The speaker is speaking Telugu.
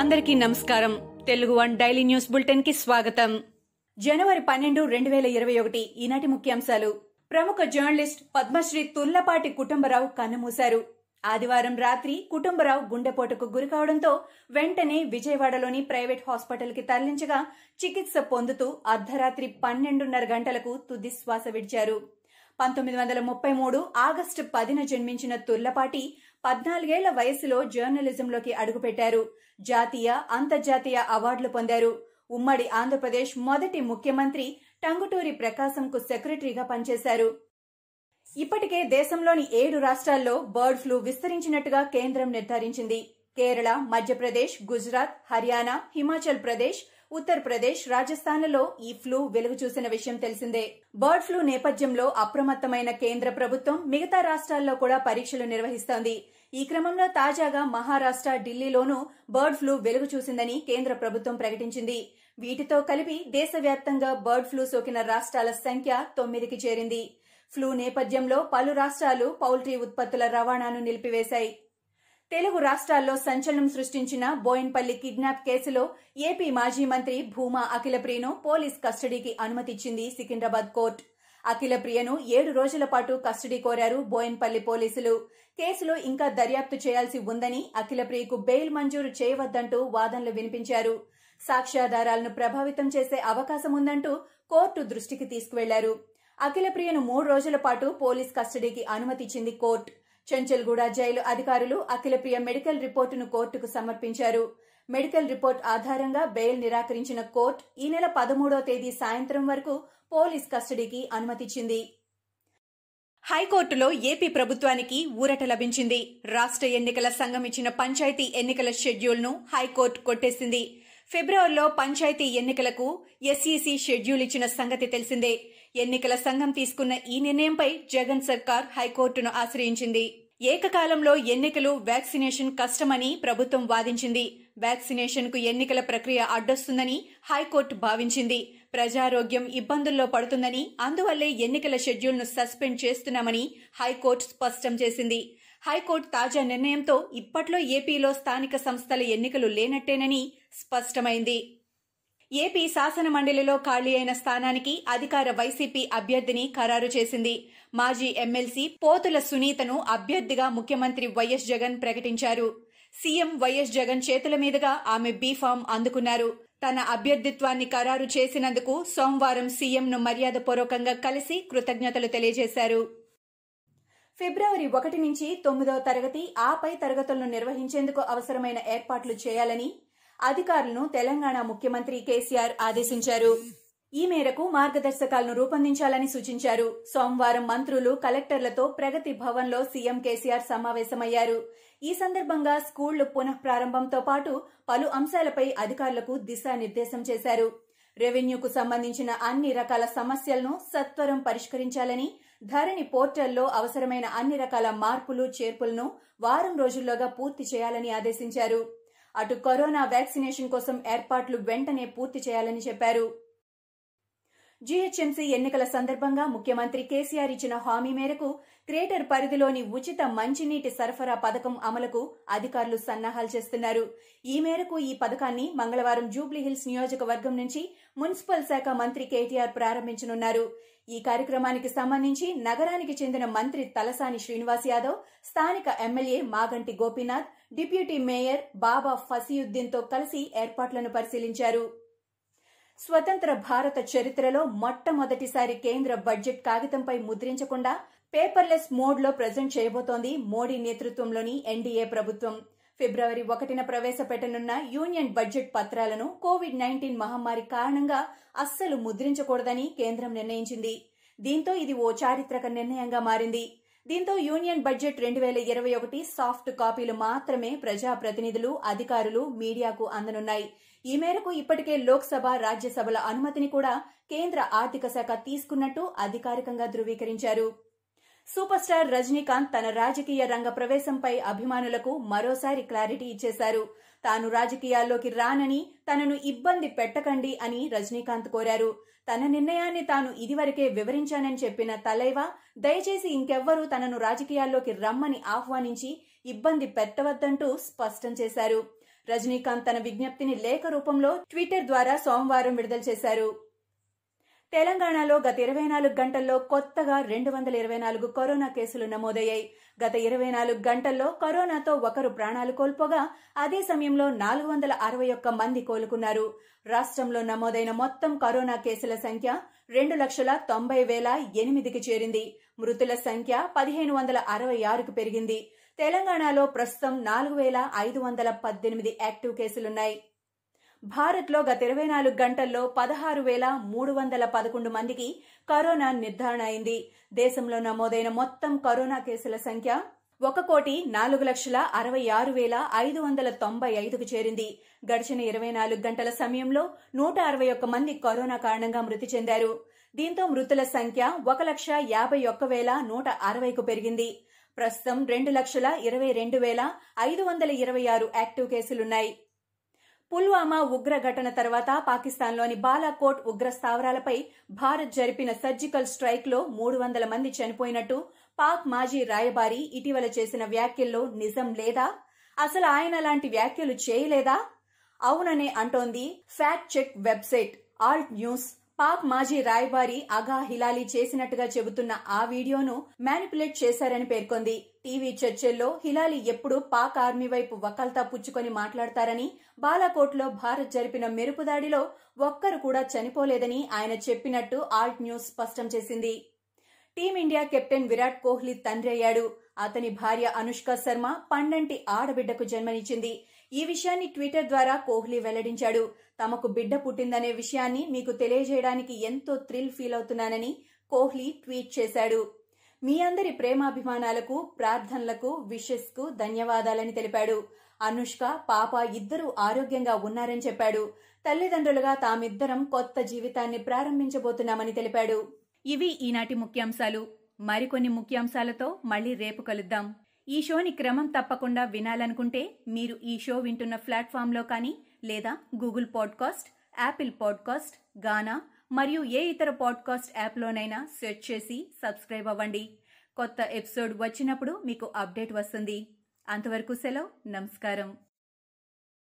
అందరికీ నమస్కారం. Telugu one daily news bulletin కి స్వాగతం. జనవరి 12, 2021 ఈనాటి ముఖ్యాంశాలు. ప్రముఖ జర్నలిస్ట్ పద్మశ్రీ తుర్లపాటి కుటుంబరావు కన్నుమూశారు. ఆదివారం రాత్రి కుటుంబరావు గుండెపోటుకు గురికావడంతో వెంటనే విజయవాడలోని ప్రైవేట్ హాస్పిటల్ కి తరలించగా చికిత్స పొందుతూ అర్ధరాత్రి 12:30 గంటలకు తుది శ్వాస విడిచారు. 1933 ఆగస్టు 10న జన్మించిన తుర్లపాటి 14 ఏళ్ల వయసులో జర్నలిజంలోకి అడుగుపెట్టారు. జాతీయ, అంతర్జాతీయ అవార్డులు పొందారు. ఉమ్మడి ఆంధ్రప్రదేశ్ మొదటి ముఖ్యమంత్రి టంగుటూరి ప్రకాశంకు సెక్రటరీగా పనిచేశారు. ఇప్పటికే దేశంలోని 7 రాష్ట్రాల్లో బర్డ్ ఫ్లూ విస్తరించినట్టుగా కేంద్రం నిర్ధారించింది. కేరళ, మధ్యప్రదేశ్, గుజరాత్, హర్యానా, హిమాచల్ ప్రదేశ్, ఉత్తరప్రదేశ్, రాజస్థాన్లలో ఈ ఫ్లూ వెలుగు చూసిన విషయం తెలిసిందే. బర్డ్ ఫ్లూ నేపథ్యంలో అప్రమత్తమైన కేంద్ర ప్రభుత్వం మిగతా రాష్ట్రాల్లో కూడా పరీక్షలు నిర్వహిస్తోంది. ఈ క్రమంలో తాజాగా మహారాష్ట్ర, ఢిల్లీలోనూ బర్డ్ ఫ్లూ వెలుగు చూసిందని కేంద్ర ప్రభుత్వం ప్రకటించింది. వీటితో కలిపి దేశవ్యాప్తంగా బర్డ్ ఫ్లూ సోకిన రాష్ట్రాల సంఖ్య 9కి చేరింది. ఫ్లూ నేపథ్యంలో పలు రాష్ట్రాలు పౌల్ట్రీ ఉత్పత్తుల రవాణాను నిలిపివేశాయి. తెలుగు రాష్ట్రాల్లో సంచలనం సృష్టించిన బోయిన్పల్లి కిడ్నాప్ కేసులో ఏపీ మాజీ మంత్రి భూమా అఖిలప్రియను పోలీస్ కస్టడీకి అనుమతిచ్చింది సికింద్రాబాద్ కోర్టు. అఖిలప్రియను 7 రోజుల పాటు కస్టడీ కోరారు బోయిన్పల్లి పోలీసులు. కేసులో ఇంకా దర్యాప్తు చేయాల్సి ఉందని, అఖిలప్రియకు బెయిల్ మంజూరు చేయవద్దంటూ వాదనలు వినిపించారు. సాక్ష్యాధారాలను ప్రభావితం చేసే అవకాశం ఉందంటూ కోర్టు దృష్టికి తీసుకువెళ్లారు. అఖిలప్రియను 3 రోజుల పాటు పోలీస్ కస్టడీకి అనుమతిచ్చింది కోర్టు. చెంచల్గూడ జైలు అధికారులు అఖిలప్రియ మెడికల్ రిపోర్టును కోర్టుకు సమర్పించారు. మెడికల్ రిపోర్ట్ ఆధారంగా బెయిల్ నిరాకరించిన కోర్టు ఈ నెల 13వ తేదీ సాయంత్రం వరకు పోలీస్ కస్టడీకి అనుమతిచ్చింది. హైకోర్టులో ఏపీ ప్రభుత్వానికి ఊరట లభించింది. రాష్ట్ర ఎన్నికల సంఘం ఇచ్చిన పంచాయతీ ఎన్నికల షెడ్యూల్ను హైకోర్టు కొట్టేసింది. ఫిబ్రవరిలో పంచాయతీ ఎన్నికలకు ఎస్ఈసీ షెడ్యూల్ ఇచ్చిన సంగతి తెలిసిందే. ఎన్నికల సంఘం తీసుకున్న ఈ నిర్ణయంపై జగన్ సర్కార్ హైకోర్టును ఆశ్రయించింది. ఏకకాలంలో ఎన్నికలు, వ్యాక్సినేషన్ కష్టమని ప్రభుత్వం వాదించింది. వ్యాక్సినేషన్ కు ఎన్నికల ప్రక్రియ అడ్డొస్తుందని హైకోర్టు భావించింది. ప్రజారోగ్యం ఇబ్బందుల్లో పడుతుందని, అందువల్లే ఎన్నికల షెడ్యూల్ను సస్పెండ్ చేస్తున్నామని హైకోర్టు స్పష్టం చేసింది. హైకోర్టు తాజా నిర్ణయంతో ఇప్పట్లో ఏపీలో స్థానిక సంస్థల ఎన్నికలు లేనట్టేనని స్పష్టమైంది. ఏపీ శాసన మండలిలో ఖాళీ అయిన స్థానానికి అధికార వైసీపీ అభ్యర్థిని ఖరారు చేసింది. మాజీ ఎమ్మెల్సీ పోతుల సునీతను అభ్యర్థిగా ముఖ్యమంత్రి వైఎస్ జగన్ ప్రకటించారు. సీఎం వైఎస్ జగన్ చేతుల మీదుగా ఆమె బీఫామ్ అందుకున్నారు. తన అభ్యర్థిత్వాన్ని ఖరారు చేసినందుకు సోమవారం సీఎంను మర్యాదపూర్వకంగా కలిసి కృతజ్ఞతలు తెలియజేశారు. ఫిబ్రవరి 1 నుంచి 9వ తరగతి, ఆపై తరగతులను నిర్వహించేందుకు అవసరమైన ఏర్పాట్లు చేయాలని అధికారులను తెలంగాణ ముఖ్యమంత్రి కేసీఆర్ ఆదేశించారు. ఈ మేరకు మార్గదర్శకాలను రూపొందించాలని సూచించారు. సోమవారం మంత్రులు, కలెక్టర్లతో ప్రగతి భవన్లో సీఎం కేసీఆర్ సమావేశమయ్యారు. ఈ సందర్భంగా స్కూళ్లు పునః ప్రారంభంతో పాటు పలు అంశాలపై అధికారులకు దిశానిర్దేశం చేశారు. రెవెన్యూకు సంబంధించిన అన్ని రకాల సమస్యలను సత్వరం పరిష్కరించాలని, ధరణి పోర్టల్లో అవసరమైన అన్ని రకాల మార్పులు, చేర్పులను వారం రోజుల్లోగా పూర్తి చేయాలని ఆదేశించారు. అటు కరోనా వ్యాక్సినేషన్ కోసం ఏర్పాట్లు వెంటనే పూర్తి చేయాలని చెప్పారు. జీహెచ్ఎంసీ ఎన్నికల సందర్భంగా ముఖ్యమంత్రి కేసీఆర్ ఇచ్చిన హామీ మేరకు గ్రేటర్ పరిధిలోని ఉచిత మంచినీటి సరఫరా పథకం అమలుకు అధికారులు సన్నాహాలు చేస్తున్నారు. ఈ మేరకు ఈ పథకాన్ని మంగళవారం జూబ్లీహిల్స్ నియోజకవర్గం నుంచి మున్సిపల్ శాఖ మంత్రి కేటీఆర్ ప్రారంభించనున్నారు. ఈ కార్యక్రమానికి సంబంధించి నగరానికి చెందిన మంత్రి తలసాని శ్రీనివాస్ యాదవ్, స్థానిక MLA Maganti Gopinath, deputy mayor Baba ఫసీయుద్దీన్తో కలిసి ఏర్పాట్లను పరిశీలించారు. స్వతంత్ర భారత చరిత్రలో మొట్టమొదటిసారి కేంద్ర బడ్జెట్ కాగితంపై ముద్రించకుండా పేపర్లెస్ మోడ్లో ప్రజెంట్ చేయబోతోంది మోడీ నేతృత్వంలోని ఎన్డీఏ ప్రభుత్వం. ఫిబ్రవరి 1న ప్రవేశపెట్టనున్న యూనియన్ బడ్జెట్ పత్రాలను కోవిడ్-19 మహమ్మారి కారణంగా అస్సలు ముద్రించకూడదని కేంద్రం నిర్ణయించింది. దీంతో ఇది ఓ చారిత్రక నిర్ణయంగా మారింది. దీంతో యూనియన్ బడ్జెట్ 2021 సాఫ్ట్ కాపీలు మాత్రమే ప్రజాప్రతినిధులు, అధికారులు, మీడియాకు అందనున్నాయి. ఈ మేరకు ఇప్పటికే లోక్సభ, రాజ్యసభల అనుమతిని కూడా కేంద్ర ఆర్థిక శాఖ తీసుకున్నట్టు అధికారికంగా ధృవీకరించారు. సూపర్ స్టార్ రజనీకాంత్ తన రాజకీయ రంగ ప్రవేశంపై అభిమానులకు మరోసారి క్లారిటీ ఇచ్చేశారు. తాను రాజకీయాల్లోకి రానని, తనను ఇబ్బంది పెట్టకండి అని రజనీకాంత్ కోరారు. తన నిర్ణయాన్ని తాను ఇదివరకే వివరించానని చెప్పిన తలైవా దయచేసి ఇంకెవ్వరూ తనను రాజకీయాల్లోకి రమ్మని ఆహ్వానించి ఇబ్బంది పెట్టవద్దంటూ స్పష్టం చేశారు. రజనీకాంత్ తన విజ్ఞప్తిని లేఖ రూపంలో ట్విట్టర్ ద్వారా సోమవారం విడుదల చేశారు. తెలంగాణలో గత 24 గంటల్లో కొత్తగా 224 కరోనా కేసులు నమోదయ్యాయి. గత 24 గంటల్లో కరోనాతో ఒకరు ప్రాణాలు కోల్పోగా అదే సమయంలో 461 మంది కోలుకున్నారు. రాష్ట్రంలో నమోదైన మొత్తం కరోనా కేసుల సంఖ్య 2,90,008కి చేరింది. మృతుల సంఖ్య 1,566కు పెరిగింది. తెలంగాణలో ప్రస్తుతం 4,518 యాక్టివ్ కేసులున్నాయి. భారత్లో గత 24 గంటల్లో 16,311 మందికి కరోనా నిర్ధారణ అయింది. దేశంలో నమోదైన మొత్తం కరోనా కేసుల సంఖ్య 1,46,595కు చేరింది. గడిచిన 24 గంటల సమయంలో 161 మంది కరోనా కారణంగా మృతి చెందారు. దీంతో మృతుల సంఖ్య 1,51,160కు పెరిగింది. ప్రస్తుతం 2,22,526 యాక్టివ్ కేసులున్నాయి. పుల్వామా ఉగ్ర ఘటన తర్వాత పాకిస్తాన్లోని బాలాకోట్ ఉగ్ర స్థావరాలపై భారత్ జరిపిన సర్జికల్ స్ట్రైక్లో 300 మంది చనిపోయినట్టు పాక్ మాజీ రాయబారి ఇటీవల చేసిన వ్యాఖ్యల్లో నిజం లేదా? అసలు ఆయన లాంటి వ్యాఖ్యలు చేయలేదా? అవుననే అంటోంది fact check website Alt News. Pak మాజీ రాయబారి అగా హిలాలీ చేసినట్టుగా చెబుతున్న ఆ వీడియోను మ్యానిపులేట్ చేశారని పేర్కొంది. టీవీ చర్చల్లో హిలాలీ ఎప్పుడూ పాక్ ఆర్మీ వైపు వకాల్తా పుచ్చుకొని మాట్లాడతారని, బాలాకోట్లో భారత్ జరిపిన మెరుపు దాడిలో ఒక్కరు కూడా చనిపోలేదని ఆయన చెప్పినట్టు ఆల్ట్ న్యూస్ స్పష్టం చేసింది. టీమిండియా కెప్టెన్ విరాట్ కోహ్లీ తండ్రి అయ్యాడు. అతని భార్య అనుష్క శర్మ పండంటి ఆడబిడ్డకు జన్మనిచ్చింది. ఈ విషయాన్ని ట్విట్టర్ ద్వారా కోహ్లీ వెల్లడించాడు. తమకు బిడ్డ పుట్టిందనే విషయాన్ని మీకు తెలియజేయడానికి ఎంతో థ్రిల్ ఫీల్ అవుతున్నానని కోహ్లీ ట్వీట్ చేశాడు. మీ అందరి ప్రేమాభిమానాలకు, ప్రార్థనలకు, విషెస్ కు ధన్యవాదాలని తెలిపాడు. అనుష్క, పాప ఇద్దరూ ఆరోగ్యంగా ఉన్నారని చెప్పాడు. తల్లిదండ్రులుగా తామిద్దరం కొత్త జీవితాన్ని ప్రారంభించబోతున్నామని తెలిపాడు. ఇవి ఈనాటి ముఖ్యాంశాలు. మరికొన్ని ముఖ్యాంశాలతో మళ్లీ రేపు కలుద్దాం. ఈ షోని క్రమం తప్పకుండా వినాలనుకుంటే మీరు ఈ షో వింటున్న ప్లాట్ఫామ్లో కానీ, లేదా గూగుల్ పాడ్కాస్ట్, యాపిల్ పాడ్కాస్ట్, గానా మరియు ఏ ఇతర పాడ్కాస్ట్ యాప్లోనైనా సెర్చ్ చేసి సబ్స్క్రైబ్ అవ్వండి. కొత్త ఎపిసోడ్ వచ్చినప్పుడు మీకు అప్డేట్ వస్తుంది. అంతవరకు సెలవు. నమస్కారం.